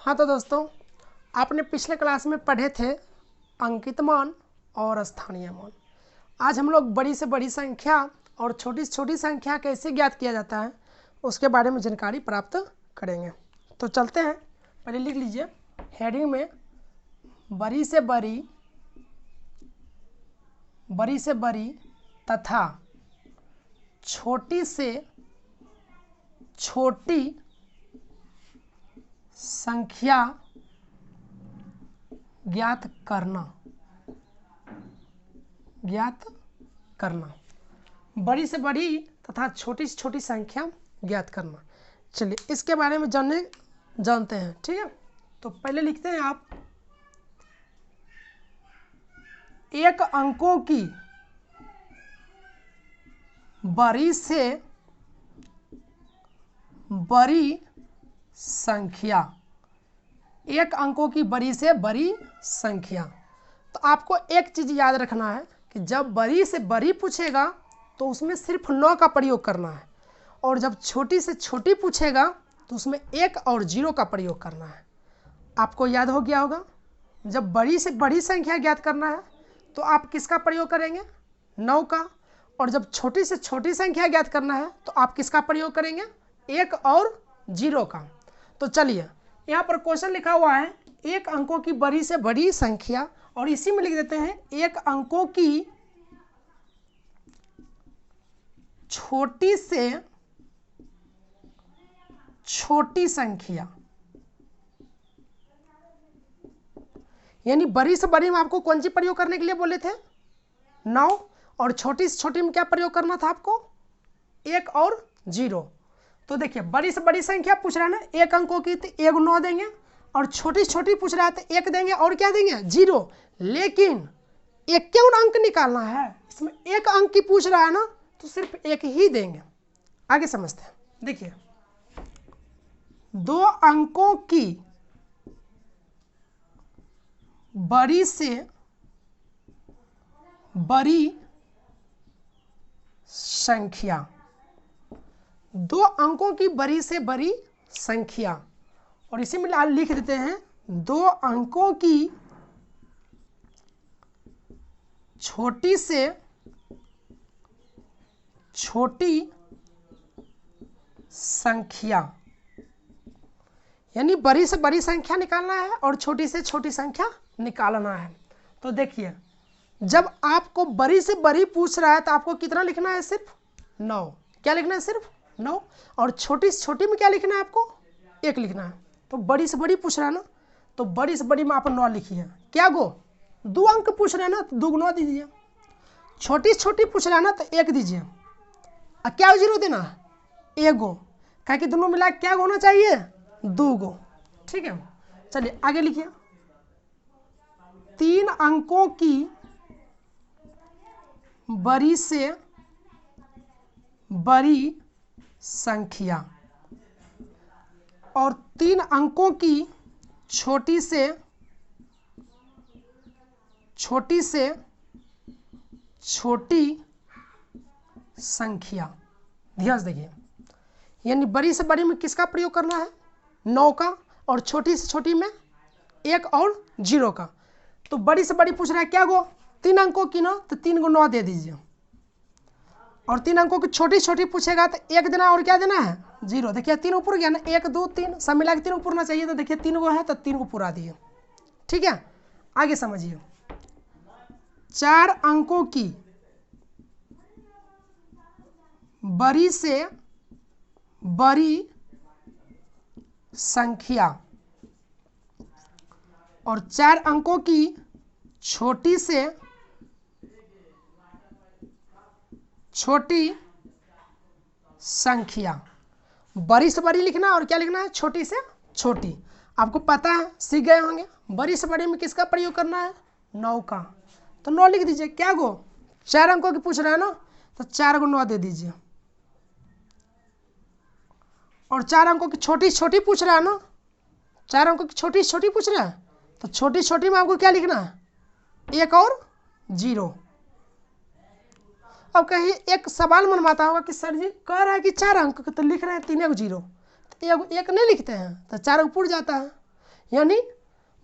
हाँ तो दोस्तों, आपने पिछले क्लास में पढ़े थे अंकित मान और स्थानीय मान। आज हम लोग बड़ी से बड़ी संख्या और छोटी से छोटी संख्या कैसे ज्ञात किया जाता है उसके बारे में जानकारी प्राप्त करेंगे। तो चलते हैं, पहले लिख लीजिए हेडिंग में बड़ी से बड़ी तथा छोटी से छोटी संख्या ज्ञात करना। बड़ी से बड़ी तथा छोटी से छोटी संख्या ज्ञात करना। चलिए इसके बारे में जानते हैं, ठीक है। तो पहले लिखते हैं आप, एक अंकों की बड़ी से बड़ी संख्या, एक अंकों की बड़ी से बड़ी संख्या। तो आपको एक चीज़ याद रखना है कि जब बड़ी से बड़ी पूछेगा तो उसमें सिर्फ 9 का प्रयोग करना है, और जब छोटी से छोटी पूछेगा तो उसमें 1 और 0 का प्रयोग करना है। आपको याद हो गया होगा, जब बड़ी से बड़ी संख्या ज्ञात करना है तो आप किसका प्रयोग करेंगे? 9 का। और जब छोटी से छोटी संख्या ज्ञात करना है तो आप किसका प्रयोग करेंगे? 1 और 0 का। तो चलिए यहाँ पर क्वेश्चन लिखा हुआ है, एक अंकों की बड़ी से बड़ी संख्या, और इसी में लिख देते हैं एक अंकों की छोटी से छोटी संख्या। यानी बड़ी से बड़ी में आपको कौन सी प्रयोग करने के लिए बोले थे? 9। और छोटी से छोटी में क्या प्रयोग करना था आपको? 1 और 0। तो देखिए बड़ी से बड़ी संख्या पूछ रहा है ना, एक अंकों की, तो 1 9 देंगे, और छोटी छोटी पूछ रहा है तो 1 देंगे, और क्या देंगे? 0। लेकिन 51 अंक निकालना है, इसमें 1 अंक की पूछ रहा है ना, तो सिर्फ 1 ही देंगे। आगे समझते हैं। देखिए 2 अंकों की बड़ी से बड़ी संख्या, 2 अंकों की बड़ी से बड़ी संख्या, और इसी में लिख देते हैं 2 अंकों की छोटी से छोटी संख्या। यानी बड़ी से बड़ी संख्या निकालना है और छोटी से छोटी संख्या निकालना है। तो देखिए जब आपको बड़ी से बड़ी पूछ रहा है तो आपको कितना लिखना है? सिर्फ 9। क्या लिखना है? सिर्फ 9। और छोटी से छोटी में क्या लिखना है आपको? 1 लिखना है। तो बड़ी से बड़ी पूछ रहा है ना, तो बड़ी से बड़ी में आप 9 लिखिए। क्या गो? 2 अंक पूछ रहा है ना, तो 2 9 दीजिए। छोटी से छोटी पूछ रहा है ना, तो 1 दीजिए। और क्या 0 देना है? 1 गो। क्या कि दोनों मिला क्या होना चाहिए? 2 गो। ठीक है, चलिए आगे लिखिए। 3 अंकों की बड़ी से बड़ी संख्या और 3 अंकों की छोटी से छोटी संख्या। ध्यान से देखिए, यानी बड़ी से बड़ी में किसका प्रयोग करना है? 9 का, और छोटी से छोटी में 1 और 0 का। तो बड़ी से बड़ी पूछ रहा है क्या गो? 3 अंकों की ना, तो 3 को 9 दे दीजिए। और 3 अंकों की छोटी छोटी पूछेगा तो 1 देना, और क्या देना है? 0। देखिए 3 ऊपर गया ना, 1 2 3 सब मिला के 3 ऊपर ना चाहिए, तो देखिए 3 गो है तो 3 को पूरा दिए। ठीक है, आगे समझिए। 4 अंकों की बड़ी से बड़ी संख्या और 4 अंकों की छोटी से छोटी संख्या। बड़ी से बड़ी लिखना और क्या लिखना है? छोटी से छोटी। आपको पता है, सीख गए होंगे बड़ी से बड़ी में किसका प्रयोग करना है? 9 का। तो 9 लिख दीजिए। क्या गो? 4 अंकों की पूछ रहा है ना, तो 4 को 9 दे दीजिए। और 4 अंकों की छोटी छोटी पूछ रहा है ना, 4 अंकों की छोटी छोटी पूछ रहा है, तो छोटी छोटी में आपको क्या लिखना है? 1 और 0। अब कहीं एक सवाल मनवाता होगा कि सर जी कह रहा है कि 4 अंक, तो लिख रहे हैं 3 1 0, तो 1 नहीं लिखते हैं तो 4 ऊपर जाता है। यानी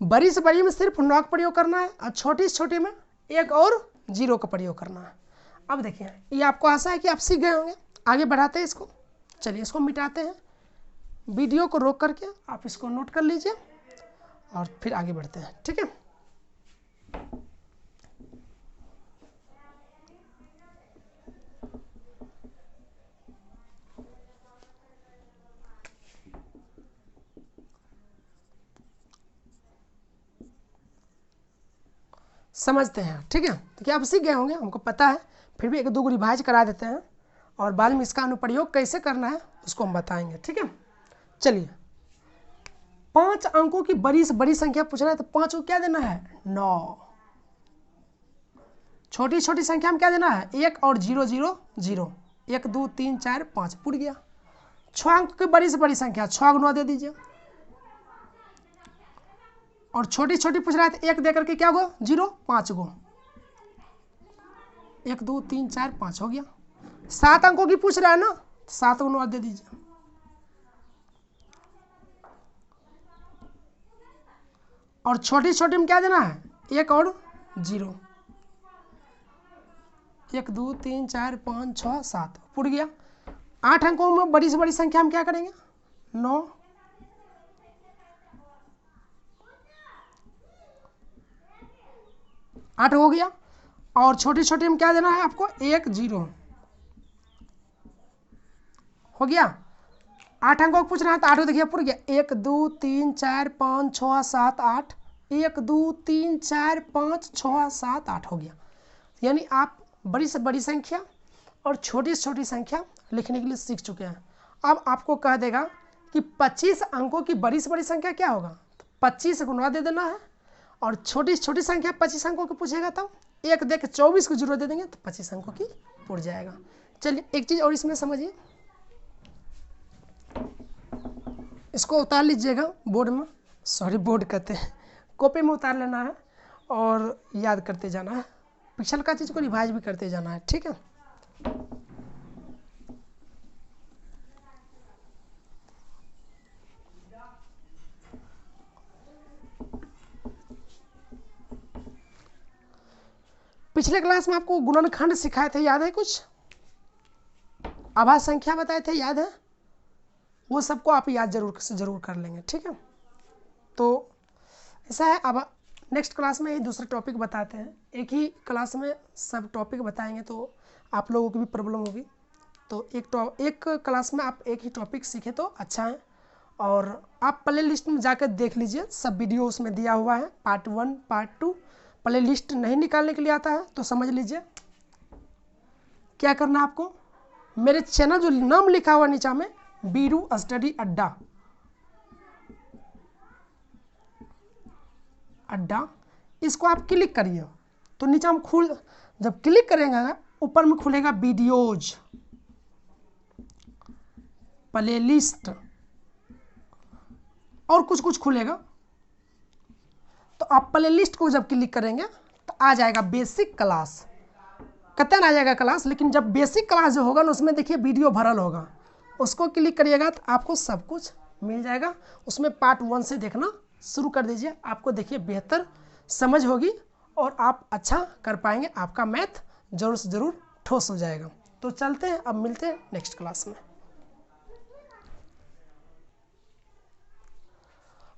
बड़ी से बड़ी में सिर्फ 9 का प्रयोग करना है और छोटी से छोटी में 1 और 0 का प्रयोग करना है। अब देखिए ये आपको आशा है कि आप सीख गए होंगे। आगे बढ़ाते हैं इसको, चलिए इसको मिटाते हैं, वीडियो को रोक करके आप इसको नोट कर लीजिए और फिर आगे बढ़ते हैं, ठीक है। समझते हैं, ठीक है। तो क्या आप सीख गए होंगे, हमको पता है, फिर भी 1-2 रिवाइज करा देते हैं और बाद में इसका अनुप्रयोग कैसे करना है उसको हम बताएंगे, ठीक है। चलिए 5 अंकों की बड़ी से बड़ी संख्या पूछ रहा है तो 5 को क्या देना है 9। छोटी छोटी संख्या में क्या देना है 1 और 0 0 0, 1 2 3 4 5 पूछ गया। 6 अंक की बड़ी से बड़ी संख्या 6 को 9 दे दीजिए और छोटी छोटी पूछ रहा है तो 1 दे करके क्या होगा 0 5 गो, 1 2 3 4 5 हो गया। 7 अंकों की पूछ रहा है ना, 7 को 9 दे दीजिए और छोटी छोटी में क्या देना है 1 और 0, 1 2 3 4 5 6 7 पूछ गया। 8 अंकों में बड़ी से बड़ी संख्या हम क्या करेंगे 9, 8 हो गया और छोटी छोटी में क्या देना है आपको 1 0 हो गया। 8 अंकों को पूछ रहा है तो 8 देखिए पूछ गया 1 2 3 4 5 6 7 8, 1 2 3 4 5 6 7 8 हो गया। यानी आप बड़ी से बड़ी संख्या और छोटी से छोटी संख्या लिखने के लिए सीख चुके हैं। अब आपको कह देगा कि 25 अंकों की बड़ी से बड़ी संख्या क्या होगा, 25 को 9 दे देना है और छोटी से छोटी संख्या 25 अंकों की पूछेगा तो 1 दे के 24 को 0 दे देंगे तो 25 अंकों की पूछ जाएगा। चलिए एक चीज़ और इसमें समझिए, इसको उतार लीजिएगा बोर्ड में, सॉरी बोर्ड कहते हैं, कॉपी में उतार लेना है और याद करते जाना है, पिछल का चीज़ को रिवाइज भी करते जाना है, ठीक है। पिछले क्लास में आपको गुणनखंड सिखाए थे, याद है, कुछ आभाज्य संख्या बताए थे, याद है, वो सबको आप याद जरूर कर लेंगे, ठीक है। तो ऐसा है, अब नेक्स्ट क्लास में ये दूसरा टॉपिक बताते हैं, एक ही क्लास में सब टॉपिक बताएंगे तो आप लोगों की भी प्रॉब्लम होगी। तो एक क्लास में आप एक ही टॉपिक सीखे तो अच्छा है, और आप प्ले लिस्ट में जाकर देख लीजिए, सब वीडियो उसमें दिया हुआ है, पार्ट 1 पार्ट 2। प्ले लिस्ट नहीं निकालने के लिए आता है तो समझ लीजिए क्या करना है आपको, मेरे चैनल जो नाम लिखा हुआ नीचे में बीरू स्टडी अड्डा इसको आप क्लिक करिए तो नीचे में जब क्लिक करेंगे ऊपर में खुलेगा वीडियोज, प्ले लिस्ट और कुछ खुलेगा। तो आप प्ले लिस्ट को जब क्लिक करेंगे तो आ जाएगा बेसिक क्लास, कतन आ जाएगा क्लास, लेकिन जब बेसिक क्लास जो होगा ना उसमें देखिए वीडियो भरल होगा, उसको क्लिक करिएगा तो आपको सब कुछ मिल जाएगा। उसमें पार्ट 1 से देखना शुरू कर दीजिए, आपको देखिए बेहतर समझ होगी और आप अच्छा कर पाएंगे, आपका मैथ जरूर से ज़रूर ठोस हो जाएगा। तो चलते हैं, अब मिलते हैं नेक्स्ट क्लास में।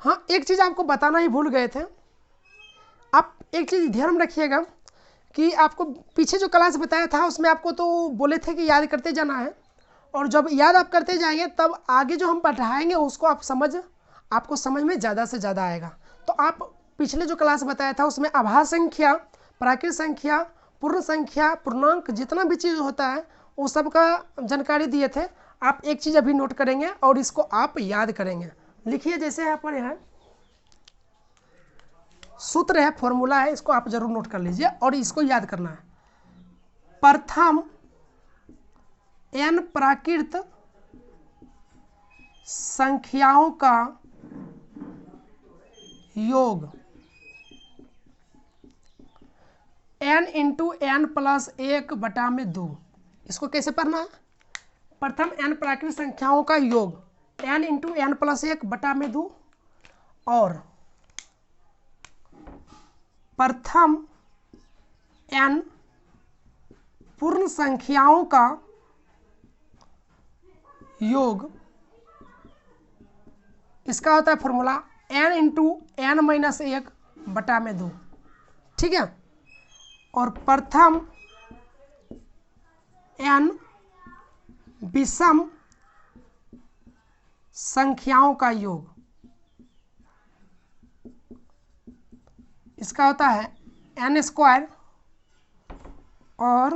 हाँ, एक चीज़ आपको बताना ही भूल गए थे, आप एक चीज़ ध्यान रखिएगा कि आपको पीछे जो क्लास बताया था उसमें आपको तो बोले थे कि याद करते जाना है, और जब याद आप करते जाएंगे तब आगे जो हम पढ़ाएंगे उसको आपको समझ में ज़्यादा से ज़्यादा आएगा। तो आप पिछले जो क्लास बताया था उसमें आभाज्य संख्या, प्राकृत संख्या, पूर्ण संख्या, पूर्णांक, जितना भी चीज़ होता है वो सब का जानकारी दिए थे। आप एक चीज़ अभी नोट करेंगे और इसको आप याद करेंगे, लिखिए, जैसे यहाँ पर है सूत्र है, फॉर्मूला है, इसको आप जरूर नोट कर लीजिए और इसको याद करना है। प्रथम n प्राकृत संख्याओं का योग n इंटू n प्लस 1/2। इसको कैसे पढ़ना है, प्रथम n प्राकृत संख्याओं का योग n इंटू n प्लस 1/2 और प्रथम n पूर्ण संख्याओं का योग, इसका होता है formula n into n minus 1 बटा में 2, ठीक है। और प्रथम n विषम संख्याओं का योग, इसका होता है n स्क्वायर, और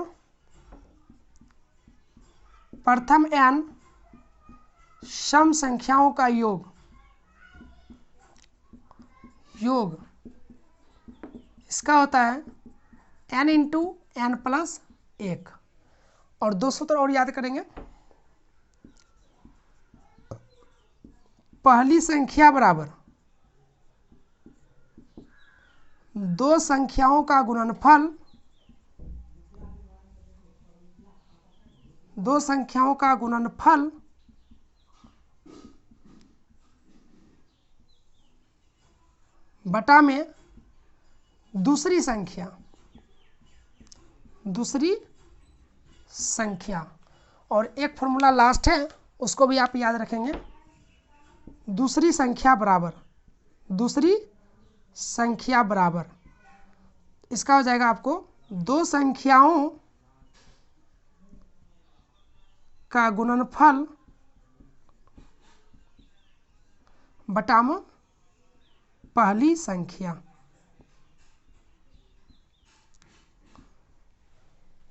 प्रथम n सम संख्याओं का योग इसका होता है n इंटू n प्लस 1। और दो सूत्र और याद करेंगे। पहली संख्या बराबर दो संख्याओं का गुणनफल, दो संख्याओं का गुणनफल बटा में दूसरी संख्या। और एक फॉर्मूला लास्ट है, उसको भी आप याद रखेंगे। दूसरी संख्या बराबर इसका हो जाएगा आपको दो संख्याओं का गुणनफल बटा में पहली संख्या,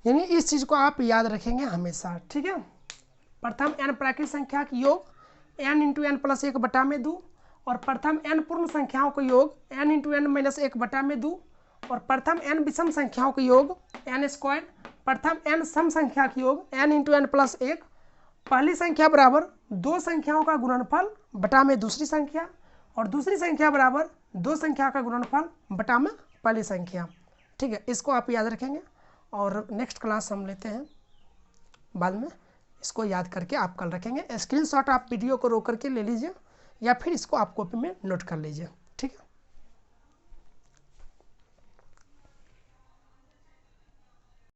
यानी इस चीज को आप याद रखेंगे हमेशा, ठीक है। प्रथम n प्राकृत संख्या का योग n इंटू n प्लस 1 बटा में 2, और प्रथम n पूर्ण संख्याओं का योग n इंटू n माइनस 1 बटा में 2, और प्रथम n विषम संख्याओं का योग n स्क्वायर, प्रथम n सम संख्या का योग n इंटू n प्लस 1, पहली संख्या बराबर दो संख्याओं का गुणनफल बटा में दूसरी संख्या, और दूसरी संख्या बराबर दो संख्या का गुणनफल बटा में पहली संख्या, ठीक है। इसको आप याद रखेंगे, और नेक्स्ट क्लास हम लेते हैं बाद में। इसको याद करके आप कल रखेंगे। स्क्रीनशॉट आप वीडियो को रोक करके ले लीजिए, या फिर इसको आप कॉपी में नोट कर लीजिए, ठीक है।